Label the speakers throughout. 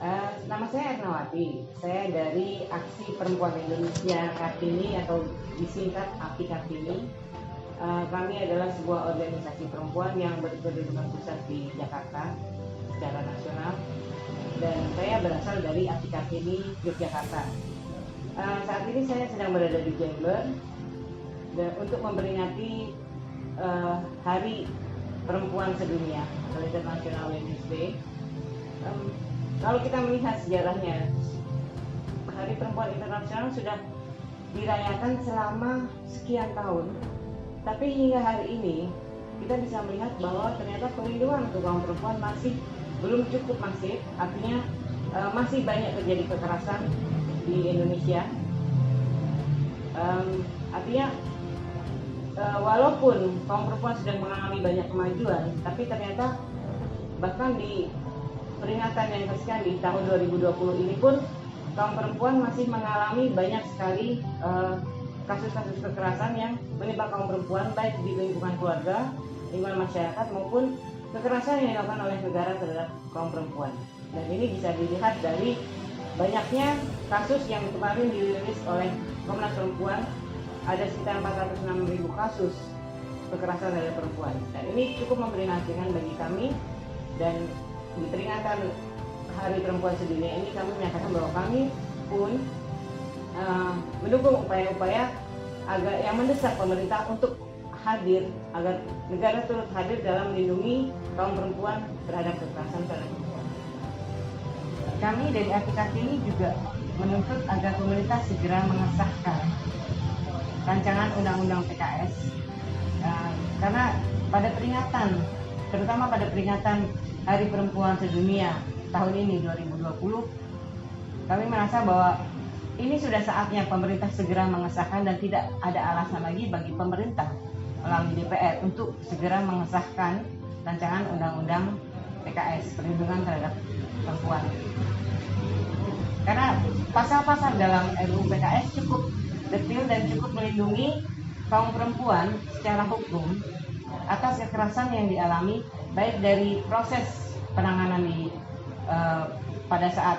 Speaker 1: Nama saya Ernawati. Saya dari Aksi Perempuan Indonesia Kartini atau disingkat API Kartini. Kami adalah sebuah organisasi perempuan yang berkedudukan pusat di Jakarta secara nasional, dan saya berasal dari API Kartini Yogyakarta. Saat ini saya sedang berada di Jember untuk memperingati Hari Perempuan Sedunia atau International Women's Day. Kalau kita melihat sejarahnya, Hari Perempuan Internasional sudah dirayakan selama sekian tahun, tapi hingga hari ini kita bisa melihat bahwa ternyata perlindungan untuk kaum perempuan masih belum cukup masif. Artinya masih banyak terjadi kekerasan di Indonesia. Artinya walaupun kaum perempuan sedang mengalami banyak kemajuan, tapi ternyata bahkan di peringatan yang kesekian di tahun 2020 ini pun kaum perempuan masih mengalami banyak sekali kasus-kasus kekerasan yang menimpa kaum perempuan, baik di lingkungan keluarga, lingkungan masyarakat, maupun kekerasan yang dilakukan oleh negara terhadap kaum perempuan. Dan ini bisa dilihat dari banyaknya kasus yang kemarin dirilis oleh Komnas Perempuan. Ada sekitar 406.000 kasus kekerasan terhadap perempuan, dan ini cukup memprihatinkan bagi kami. Dan di peringatan Hari Perempuan Sedunia ini kami menyatakan bahwa kami pun mendukung upaya-upaya agar yang mendesak pemerintah untuk hadir, agar negara turut hadir dalam melindungi kaum perempuan terhadap kekerasan terhadap perempuan. Kami dari API Kartini juga menuntut agar pemerintah segera mengesahkan rancangan undang-undang PKS, karena pada peringatan, terutama pada peringatan Hari Perempuan Sedunia tahun ini 2020, kami merasa bahwa ini sudah saatnya pemerintah segera mengesahkan, dan tidak ada alasan lagi bagi pemerintah melalui DPR untuk segera mengesahkan rancangan undang-undang PKS, perlindungan terhadap perempuan. Karena pasal-pasal dalam RUU PKS cukup detail dan cukup melindungi kaum perempuan secara hukum atas kekerasan yang dialami, baik dari proses penanganan pada saat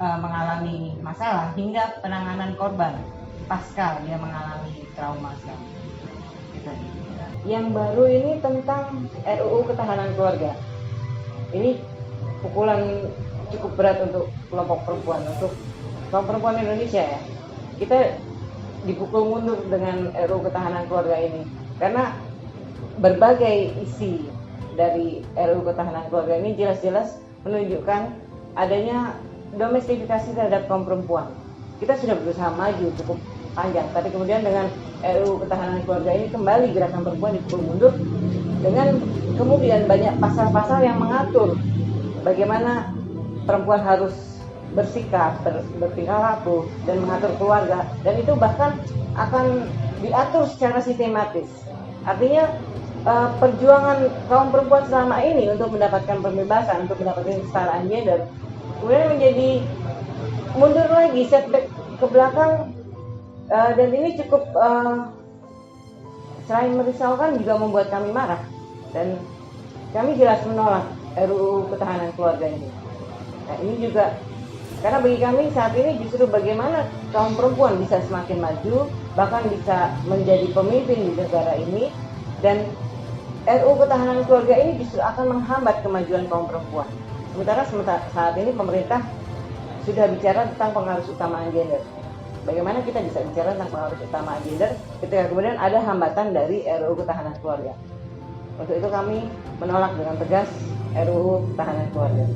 Speaker 1: mengalami masalah hingga penanganan korban pasca dia mengalami trauma. Yang baru ini tentang RUU Ketahanan Keluarga. Ini pukulan cukup berat untuk kelompok perempuan, untuk kaum perempuan Indonesia ya. Kita dipukul mundur dengan RUU Ketahanan Keluarga ini, karena berbagai isi dari RUU Ketahanan Keluarga ini jelas-jelas menunjukkan adanya domestifikasi terhadap kaum perempuan. Kita sudah berusaha maju cukup panjang, tapi kemudian dengan RUU Ketahanan Keluarga ini kembali gerakan perempuan dipukul mundur, dengan kemudian banyak pasal-pasal yang mengatur bagaimana perempuan harus bersikap, bertingkah laku, dan mengatur keluarga, dan itu bahkan akan diatur secara sistematis. Artinya perjuangan kaum perempuan selama ini untuk mendapatkan pembebasan, untuk mendapatkan kesetaraan gender, kemudian menjadi mundur lagi, setback ke belakang, dan ini cukup selain merisaukan juga membuat kami marah, dan kami jelas menolak RUU Ketahanan Keluarga ini. Nah, ini juga karena bagi kami saat ini justru bagaimana kaum perempuan bisa semakin maju, bahkan bisa menjadi pemimpin di negara ini, dan RUU Ketahanan Keluarga ini justru akan menghambat kemajuan kaum perempuan. Sementara saat ini pemerintah sudah bicara tentang pengaruh utamaan gender. Bagaimana kita bisa bicara tentang pengaruh utamaan gender ketika kemudian ada hambatan dari RUU Ketahanan Keluarga? Untuk itu kami menolak dengan tegas RUU Ketahanan Keluarga.